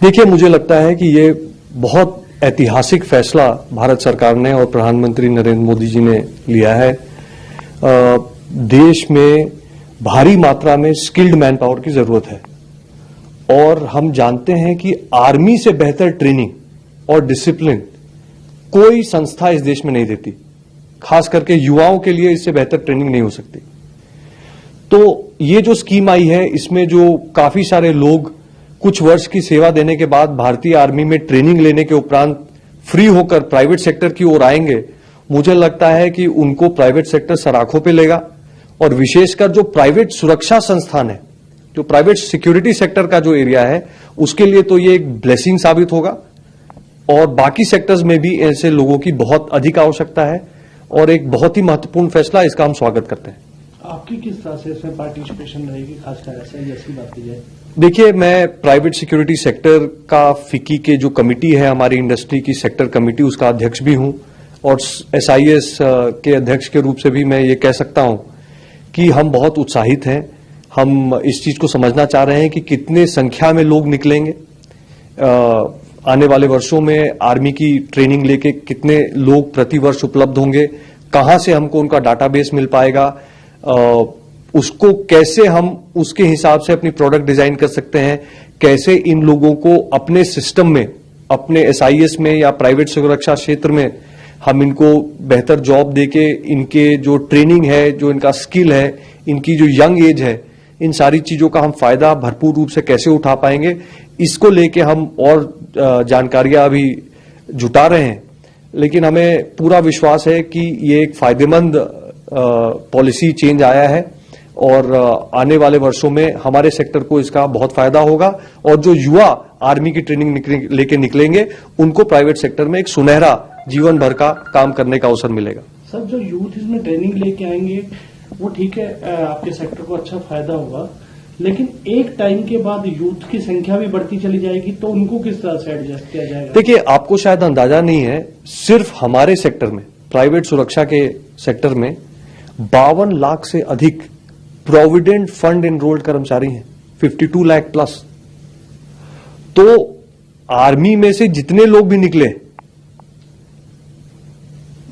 देखिए, मुझे लगता है कि ये बहुत ऐतिहासिक फैसला भारत सरकार ने और प्रधानमंत्री नरेंद्र मोदी जी ने लिया है। देश में भारी मात्रा में स्किल्ड मैन पावर की जरूरत है और हम जानते हैं कि आर्मी से बेहतर ट्रेनिंग और डिसिप्लिन कोई संस्था इस देश में नहीं देती। खास करके युवाओं के लिए इससे बेहतर ट्रेनिंग नहीं हो सकती। तो ये जो स्कीम आई है, इसमें जो काफी सारे लोग कुछ वर्ष की सेवा देने के बाद भारतीय आर्मी में ट्रेनिंग लेने के उपरांत फ्री होकर प्राइवेट सेक्टर की ओर आएंगे, मुझे लगता है कि उनको प्राइवेट सेक्टर सराखों पे लेगा और विशेषकर जो प्राइवेट सुरक्षा संस्थान है, जो प्राइवेट सिक्योरिटी सेक्टर का जो एरिया है, उसके लिए तो ये एक ब्लेसिंग साबित होगा और बाकी सेक्टर्स में भी ऐसे लोगों की बहुत अधिक आवश्यकता है और एक बहुत ही महत्वपूर्ण फैसला, इसका हम स्वागत करते हैं। आपकी किस तरह से इसमें पार्टिसिपेशन रहेगी, खासकर ऐसे जैसी बात की जाए? देखिए, मैं प्राइवेट सिक्योरिटी सेक्टर का फिक्की के जो कमिटी है, हमारी इंडस्ट्री की सेक्टर कमिटी, उसका अध्यक्ष भी हूं और SIS के अध्यक्ष के रूप से भी मैं ये कह सकता हूं कि हम बहुत उत्साहित हैं। हम इस चीज को समझना चाह रहे हैं कि कितने संख्या में लोग निकलेंगे आने वाले वर्षों में, आर्मी की ट्रेनिंग लेके कितने लोग प्रतिवर्ष उपलब्ध होंगे, कहां से हमको उनका डाटाबेस मिल पाएगा, उसको कैसे हम उसके हिसाब से अपनी प्रोडक्ट डिजाइन कर सकते हैं, कैसे इन लोगों को अपने सिस्टम में, अपने SIS में या प्राइवेट सुरक्षा क्षेत्र में हम इनको बेहतर जॉब देके इनके जो ट्रेनिंग है, जो इनका स्किल है, इनकी जो यंग एज है, इन सारी चीजों का हम फायदा भरपूर रूप से कैसे उठा पाएंगे, इसको लेके हम और जानकारियां अभी जुटा रहे हैं। लेकिन हमें पूरा विश्वास है कि ये एक फायदेमंद पॉलिसी चेंज आया है और आने वाले वर्षों में हमारे सेक्टर को इसका बहुत फायदा होगा और जो युवा आर्मी की ट्रेनिंग लेके निकलेंगे, उनको प्राइवेट सेक्टर में एक सुनहरा जीवन भर का काम करने का अवसर मिलेगा। सर, जो यूथ इसमें ट्रेनिंग लेके आएंगे वो ठीक है, आपके सेक्टर को अच्छा फायदा होगा, लेकिन एक टाइम के बाद यूथ की संख्या भी बढ़ती चली जाएगी, तो उनको किस तरह से एडजस्ट किया जाएगा? देखिए, आपको शायद अंदाजा नहीं है, सिर्फ हमारे सेक्टर में, प्राइवेट सुरक्षा के सेक्टर में 52 लाख से अधिक प्रोविडेंट फंड एनरोल्ड कर्मचारी हैं, 52 लाख प्लस। तो आर्मी में से जितने लोग भी निकले,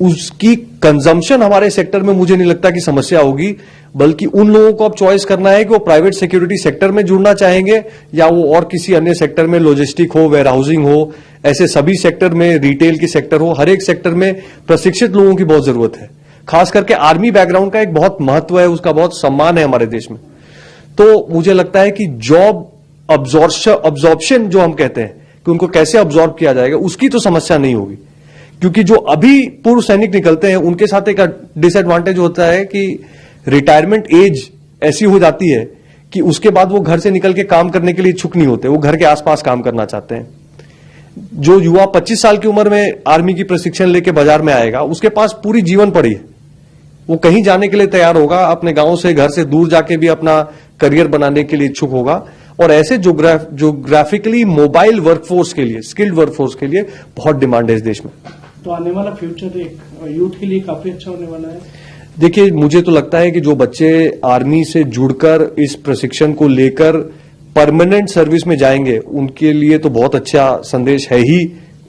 उसकी कंजम्पशन हमारे सेक्टर में मुझे नहीं लगता कि समस्या होगी, बल्कि उन लोगों को अब चॉइस करना है कि वो प्राइवेट सिक्योरिटी सेक्टर में जुड़ना चाहेंगे या वो और किसी अन्य सेक्टर में, लॉजिस्टिक हो, वेयर हाउसिंग हो, ऐसे सभी सेक्टर में, रिटेल की सेक्टर हो, हर एक सेक्टर में प्रशिक्षित लोगों की बहुत जरूरत है। खास करके आर्मी बैकग्राउंड का एक बहुत महत्व है, उसका बहुत सम्मान है हमारे देश में। तो मुझे लगता है कि जॉब अब्जॉर्प्शन जो हम कहते हैं कि उनको कैसे अब्जॉर्ब किया जाएगा, उसकी तो समस्या नहीं होगी, क्योंकि जो अभी पूर्व सैनिक निकलते हैं उनके साथ एक डिसएडवांटेज होता है कि रिटायरमेंट एज ऐसी हो जाती है कि उसके बाद वो घर से निकल के काम करने के लिए इच्छुक नहीं होते, वो घर के आसपास काम करना चाहते हैं। जो युवा 25 साल की उम्र में आर्मी की प्रशिक्षण लेके बाजार में आएगा, उसके पास पूरी जीवन पड़ी है, वो कहीं जाने के लिए तैयार होगा, अपने गांव से, घर से दूर जाके भी अपना करियर बनाने के लिए इच्छुक होगा और ऐसे जोग्राफिकली मोबाइल वर्कफोर्स के लिए, स्किल्ड वर्कफोर्स के लिए बहुत डिमांड है इस देश में। तो आने वाला फ्यूचर एक यूथ के लिए काफी अच्छा होने वाला है। देखिए, मुझे तो लगता है कि जो बच्चे आर्मी से जुड़कर इस प्रशिक्षण को लेकर परमानेंट सर्विस में जाएंगे, उनके लिए तो बहुत अच्छा संदेश है ही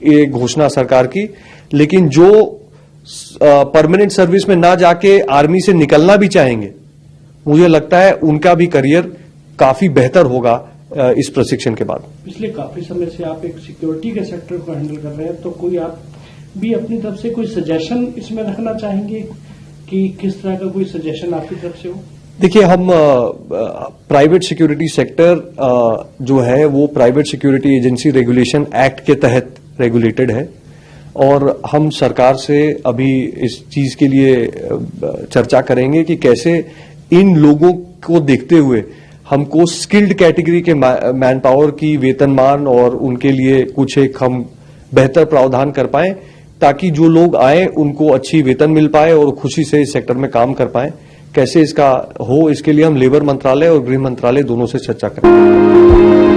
ये घोषणा सरकार की। लेकिन जो परमानेंट सर्विस में ना जाके आर्मी से निकलना भी चाहेंगे, मुझे लगता है उनका भी करियर काफी बेहतर होगा इस प्रशिक्षण के बाद। पिछले काफी समय से आप एक सिक्योरिटी के सेक्टर को हैंडल कर रहे हैं, तो कोई आप भी अपनी तरफ से कोई सजेशन इसमें रखना चाहेंगे कि किस तरह का कोई सजेशन आपकी तरफ से हो? देखिए, हम प्राइवेट सिक्योरिटी सेक्टर जो है वो private security agency regulation act के तहत रेगुलेटेड है और हम सरकार से अभी इस चीज के लिए चर्चा करेंगे कि कैसे इन लोगों को देखते हुए हमको स्किल्ड कैटेगरी के मैन पावर की वेतनमान और उनके लिए कुछ एक हम बेहतर प्रावधान कर पाएं, ताकि जो लोग आए उनको अच्छी वेतन मिल पाए और खुशी से इस सेक्टर में काम कर पाएं। कैसे इसका हो, इसके लिए हम लेबर मंत्रालय और गृह मंत्रालय दोनों से चर्चा करेंगे।